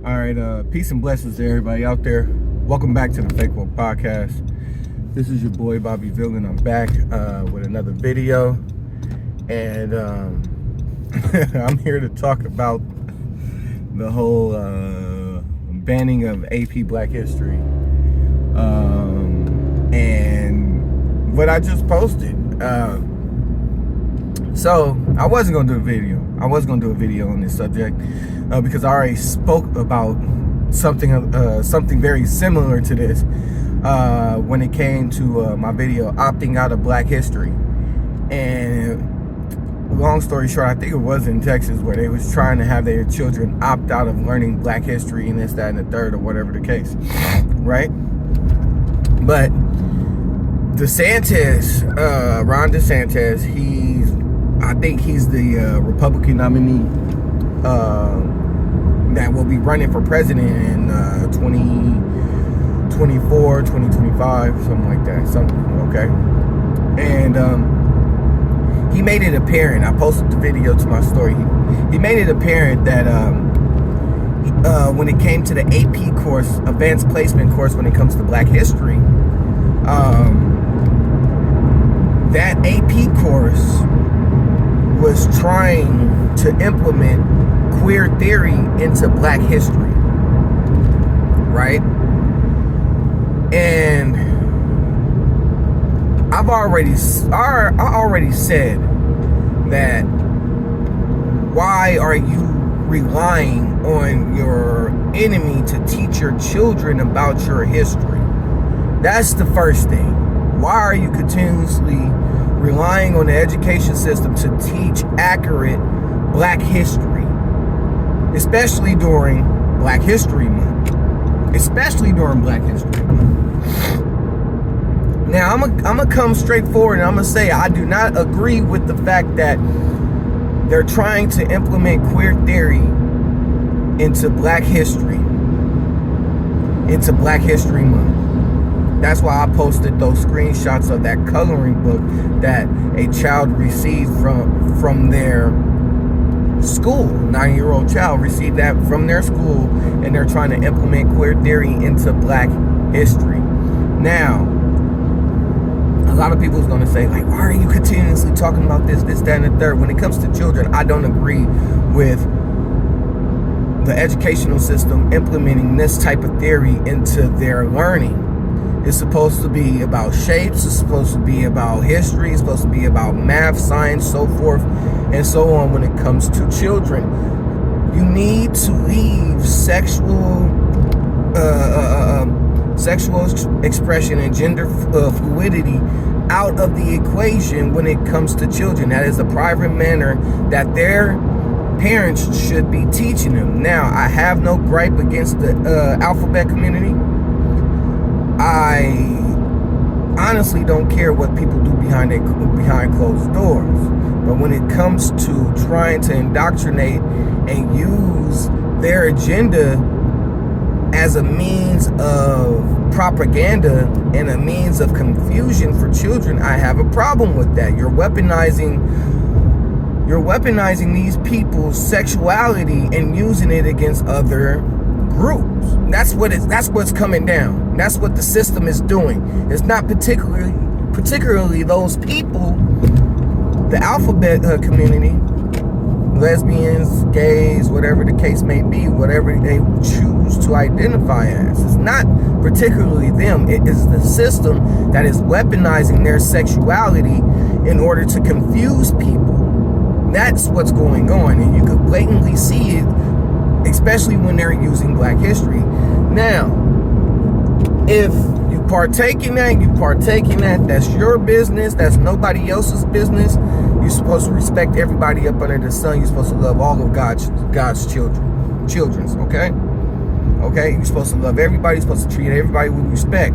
All right, peace and blessings to everybody out there. Welcome back to the Fake Woke Podcast. This is your boy BobbyVILN. I'm back with another video, and I'm here to talk about the whole banning of AP Black History and what I just posted. So I wasn't gonna do a video. I was gonna do a video on this subject because I already spoke about something very similar to this when it came to my video opting out of Black history. And long story short, I think it was in Texas where they was trying to have their children opt out of learning Black history and this, that, and the third, or whatever the case, right? But DeSantis, Ron DeSantis, I think he's the Republican nominee that will be running for president in 2024, 2025, something like that. Okay. And he made it apparent. I posted the video to my story. He made it apparent that when it came to the AP course, advanced placement course, when it comes to Black history, that AP course was trying to implement queer theory into Black history, right? And I already said that why are you relying on your enemy to teach your children about your history? That's the first thing. Why are you continuously relying on the education system to teach accurate Black history, especially during Black History Month? Now, I'm gonna come straight forward and I'm gonna say I do not agree with the fact that they're trying to implement queer theory into Black history, into Black History Month. That's why I posted those screenshots of that coloring book that a child received from their school. 9-year-old child received that from their school, and they're trying to implement queer theory into Black history. Now, a lot of people is going to say, like, why are you continuously talking about this, that, and the third? When it comes to children, I don't agree with the educational system implementing this type of theory into their learning. It's supposed to be about shapes, it's supposed to be about history, it's supposed to be about math, science, so forth, and so on when it comes to children. You need to leave sexual expression and gender fluidity out of the equation when it comes to children. That is a private matter that their parents should be teaching them. Now, I have no gripe against the alphabet community. I honestly don't care what people do behind closed doors. But when it comes to trying to indoctrinate and use their agenda as a means of propaganda and a means of confusion for children, I have a problem with that. You're weaponizing these people's sexuality and using it against other groups. That's what's coming down. That's what the system is doing. It's not particularly those people, the alphabet community, lesbians, gays, whatever the case may be, whatever they choose to identify as. It's not particularly them. It is the system that is weaponizing their sexuality in order to confuse people. That's what's going on, and you could blatantly see it, especially when they're using Black history. Now, if you partake in that, that's your business, that's nobody else's business. You're supposed to respect everybody up under the sun. You're supposed to love all of God's children's, okay? Okay, you're supposed to love everybody, you're supposed to treat everybody with respect,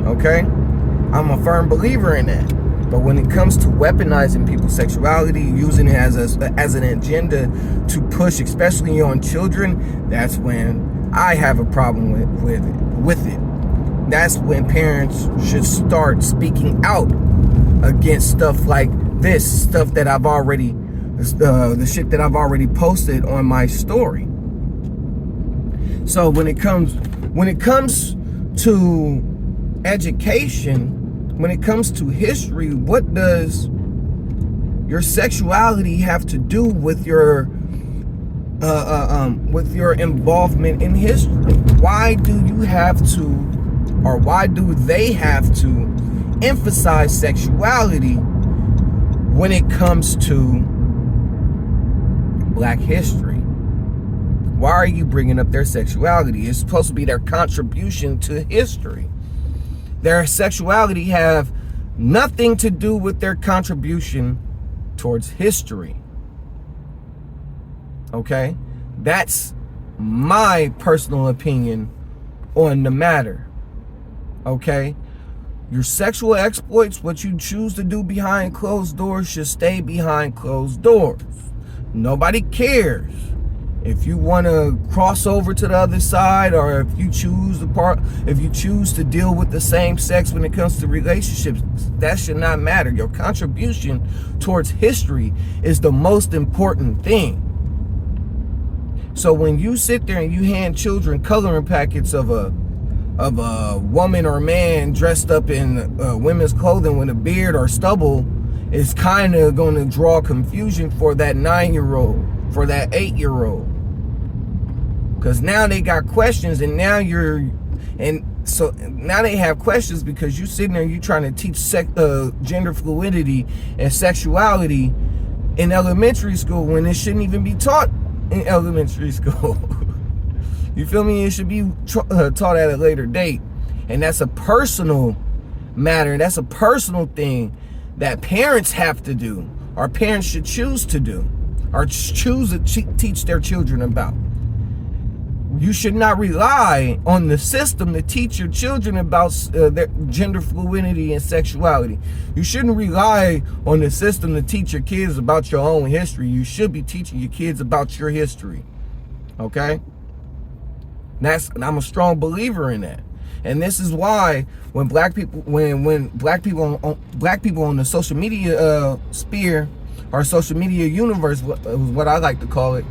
okay? I'm a firm believer in that. But when it comes to weaponizing people's sexuality, using it as an agenda to push, especially on children, that's when I have a problem with it. That's when parents should start speaking out against stuff like this, stuff that I've already, the shit that I've already posted on my story. So when it comes to education, when it comes to history, what does your sexuality have to do with your involvement in history? Why do you have to, or why do they have to emphasize sexuality when it comes to Black history? Why are you bringing up their sexuality? It's supposed to be their contribution to history. Their sexuality have nothing to do with their contribution towards history. Okay? That's my personal opinion on the matter. Okay? Your sexual exploits, what you choose to do behind closed doors, should stay behind closed doors. Nobody cares if you want to cross over to the other side, or if you choose to deal with the same sex when it comes to relationships. That should not matter. Your contribution towards history is the most important thing. So when you sit there and you hand children coloring packets of a woman or man dressed up in women's clothing with a beard or stubble, it's kind of going to draw confusion for that 9-year-old, for that 8-year-old. Because now they got questions, and now now they have questions because you sitting there, you trying to teach gender fluidity and sexuality in elementary school when it shouldn't even be taught in elementary school. You feel me? It should be taught at a later date. And that's a personal matter. That's a personal thing that parents have to do, or parents should choose to do, or choose to teach their children about. You should not rely on the system to teach your children about their gender fluidity and sexuality. You shouldn't rely on the system to teach your kids about your own history. You should be teaching your kids about your history. Okay? I'm a strong believer in that. And this is why when black people on the social media sphere, or social media universe, what I like to call it,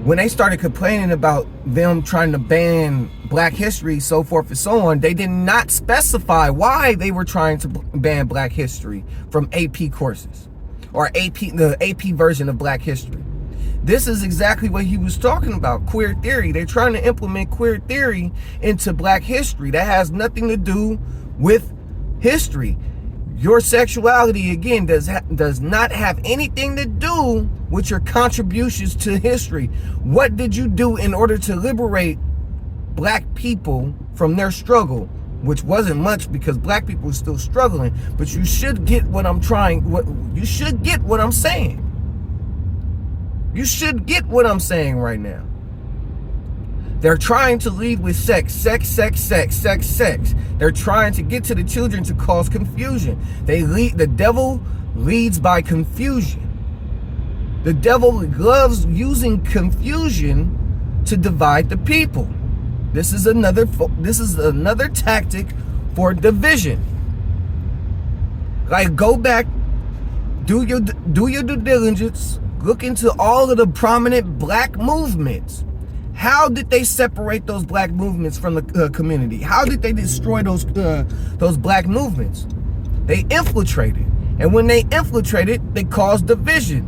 when they started complaining about them trying to ban Black history, so forth and so on, they did not specify why they were trying to ban Black history from AP courses, or the AP version of Black history. This is exactly what he was talking about, queer theory. They're trying to implement queer theory into Black history. That has nothing to do with history. Your sexuality, again, does not have anything to do with your contributions to history. What did you do in order to liberate Black people from their struggle? Which wasn't much, because Black people were still struggling. But you should get what I'm you should get what I'm saying. You should get what I'm saying right now. They're trying to lead with sex. They're trying to get to the children to cause confusion. The devil leads by confusion. The devil loves using confusion to divide the people. This is another tactic for division. Like, go back, do your due diligence, look into all of the prominent Black movements. How did they separate those Black movements from the community? How did they destroy those Black movements? They infiltrated, and when they infiltrated, they caused division,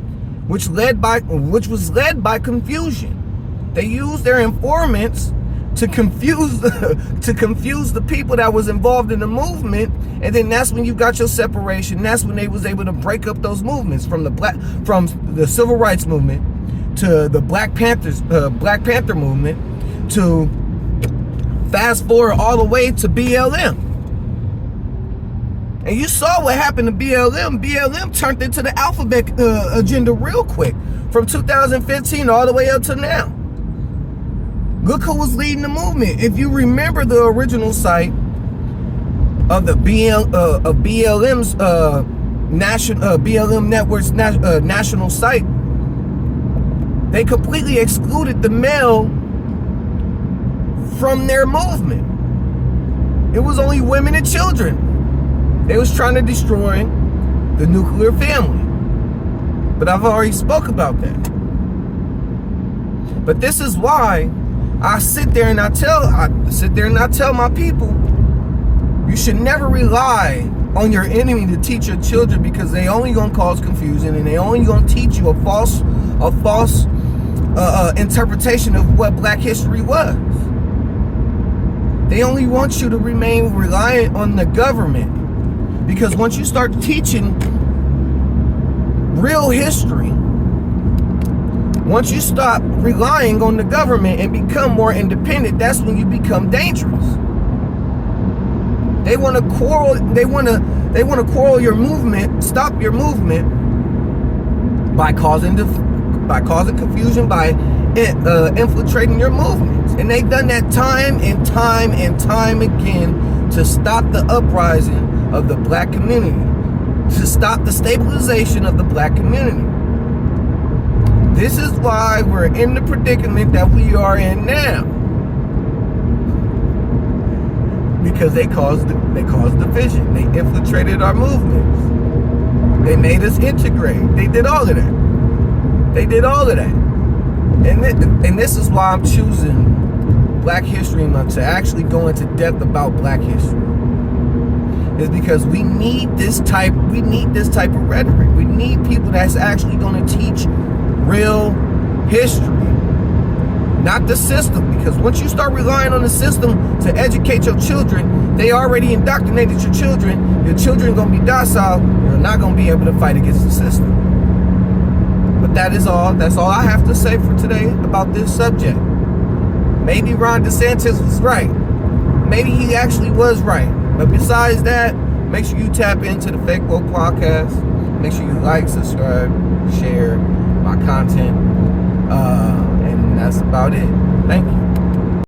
which was led by confusion. They used their informants to confuse the people that was involved in the movement, and then that's when you got your separation. That's when they was able to break up those movements from the civil rights movement to the Black Panther movement, to fast forward all the way to BLM. And you saw what happened to BLM. BLM turned into the alphabet agenda real quick, from 2015 all the way up to now. Look who was leading the movement. If you remember the original site of the BLM's BLM Network's national site, they completely excluded the male from their movement. It was only women and children. They was trying to destroy the nuclear family. But I've already spoke about that. But this is why I sit there and I tell my people, you should never rely on your enemy to teach your children, because they only gonna cause confusion, and they only gonna teach you a false interpretation of what Black history was. They only want you to remain reliant on the government, because once you start teaching real history, once you stop relying on the government and become more independent, that's when you become dangerous. They want to quarrel. They want to quarrel your movement, stop your movement by causing confusion, by infiltrating your movements. And they've done that time and time and time again to stop the uprising of the Black community, to stop the stabilization of the Black community. This is why we're in the predicament that we are in now. Because they caused division. They infiltrated our movements. They made us integrate. They did all of that. And this is why I'm choosing Black History Month, to actually go into depth about Black history. Is because we need this type of rhetoric. We need people that's actually going to teach real history. Not the system, because once you start relying on the system to educate your children, they already indoctrinated your children. Your children are going to be docile. You're not going to be able to fight against the system. But that's all I have to say for today about this subject. Maybe Ron DeSantis was right. Maybe he actually was right. But besides that, make sure you tap into the Fake Woke Podcast. Make sure you like, subscribe, share my content. And that's about it. Thank you.